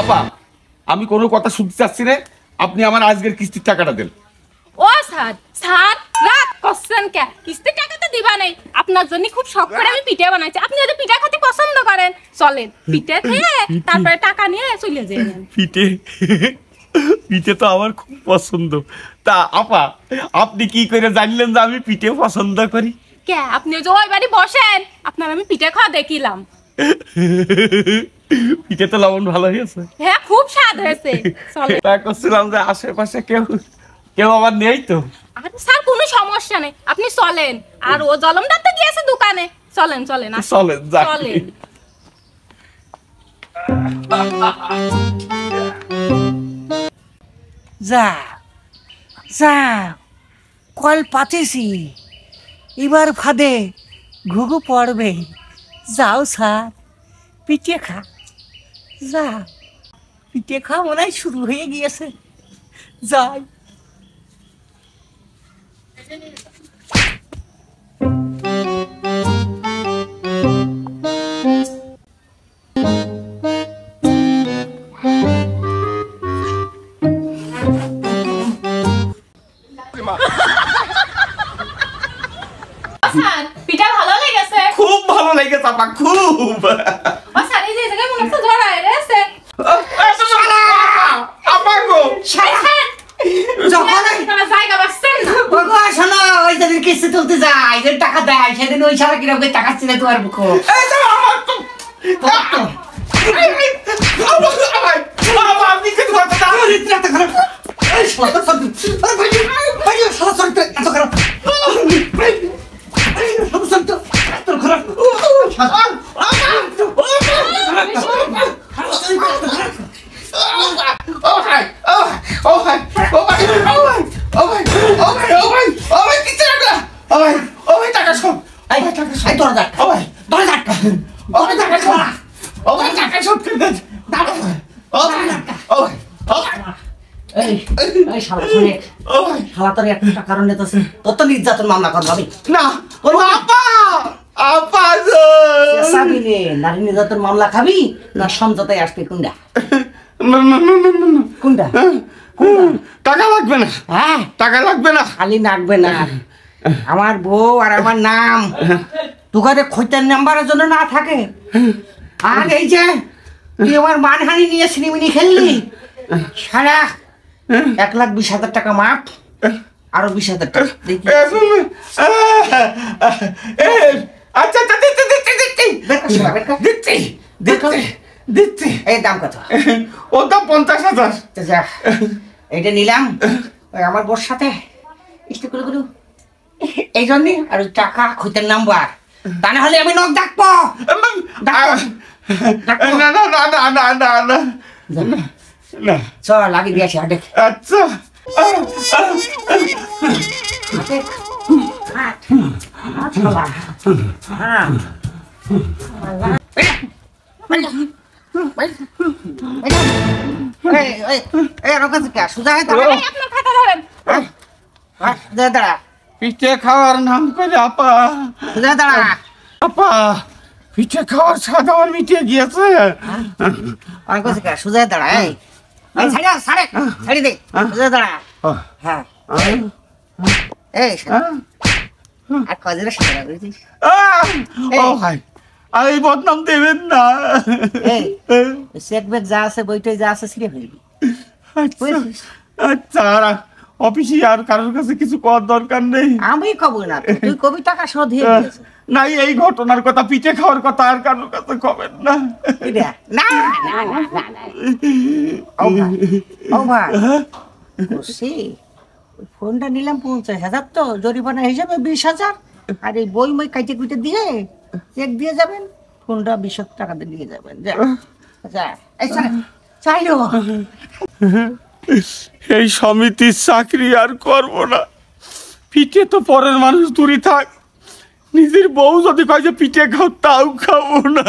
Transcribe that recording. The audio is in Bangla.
আপা আমি কোনো কথা শুনতে চাচ্ছি না, আপনি আমার আজকের কিস্তির টাকাটা দেন। ও স্যার স্যার রাগ করছেন কে? কিস্তির টাকা তো দিবা নেই, আপনার জন্য খুব শখ করে আমি পিঠা বানাইছি। আপনি যদি পিঠা খেতে পছন্দ করেন চলেন পিঠা খেয়ে তারপরে টাকা নিয়ে চলে যাবেন। পিঠে পিঠে তো আমার খুব পছন্দ। তা আপা আপনি কি করে জানলেন যে আমি পিঠে পছন্দ করি? কে আপনি যে ওই বাড়ি বসেন আপনার আমি পিঠা খাওয়া দেখিলাম। পিঠে তো লবণ ভালো হয়েছে। হ্যাঁ খুব স্বাদ হয়েছে। চলেন। তা করছিলাম যে আশেপাশে কেউ আবার নেই তো? আরে স্যার কোনো সমস্যা নেই, আপনি চলেন। আর ও জলমদার তো গিয়েছে দোকানে। চলেন চলেন চলেন যাই। চলেন। যা যা কল পাতেছি, এবার ফাঁদে ঘুঘু পড়বে। যাও স্যার পিঠে খা, যা পিঠে খা মনে হয় শুরু হয়ে গিয়েছে। যাই। স্যার পিঠা ভালো লেগেছে? খুব ভালো লেগেছে আপা, খুব। ও স্যার এই যে জায়গায় মনে হচ্ছে ধরায় রয়েছে। আপা গো জায়গা বাঁচছেন না। শোনো, ওই যেদিন কিস্তি তুলতে যায় যে টাকা দেয় সেদিন ওই সারা কিরকম টাকা চিনে তোমার বুকো। নির্যাতন মামলা করবো আমি না। নারী নির্যাতন মামলা খাবি না সমঝোতায় আসবে? কোনটা কোনটা? টাকা লাগবে না। হ্যাঁ টাকা লাগবে না। খালি লাগবে না, আমার বউ আর আমার নাম তোকারে খৈতার নাম্বারের জন্য না থাকে। আর এই যে তুই আমার মানহানি নিয়ে সিনেমিনি খেললি, সারা 1,20,000 টাকা মাপ, আরো 20,000 টাকা আচ্ছা দিচ্ছি। এই দাম কত? ও তো 50,000। যা এইটা নিলাম ওই আমার বোর সাথে এই জন্যে। আর ওই টাকা খৈতার নাম্বার, তা না হলে আমি নখ ডাকবো। না না না না না না না না চল লাগিয়ে দিয়েছি হাটে। আচ্ছা পিঠে খাওয়ার নাম করে আপা আপা পিঠে খাওয়ার স্বাদ আমার মিটে গিয়েছে। সুজায় দাঁড়া, ছাড়ি দে, সুজায় দাঁড়া। হ্যাঁ আর কদিন আর এই বদনাম দেবেন না। চেক বেক যা আছে বইটাই যা আছে ছিঁড়ে ফেলবি। আচ্ছা অফিসে আর কারোর কাছে কিছু করার দরকার নেই। আমি কব না, তুই কবি টাকা শোধ দিয়ে দিয়েছে। নাই এই ঘটনার কথা, পিঠে খাওয়ার কথা আর কারোর কাছে কবেন না। না ও ভাই ফোনটা নিলাম 50,000, তো জরিমানা হিসাবে 20,000। আর এই বই মই কাইটে কুইটে দিয়ে চেক দিয়ে যাবেন, ফোনটা 20,000 টাকা দিয়ে নিয়ে যাবেন। চাইলো এই সমিতির চাকরি আর করবো না। পিঠে তো পরের মানুষ দূরে থাক, নিজের বউ যদি কয় যে পিঠে খাও তাও খাবো না।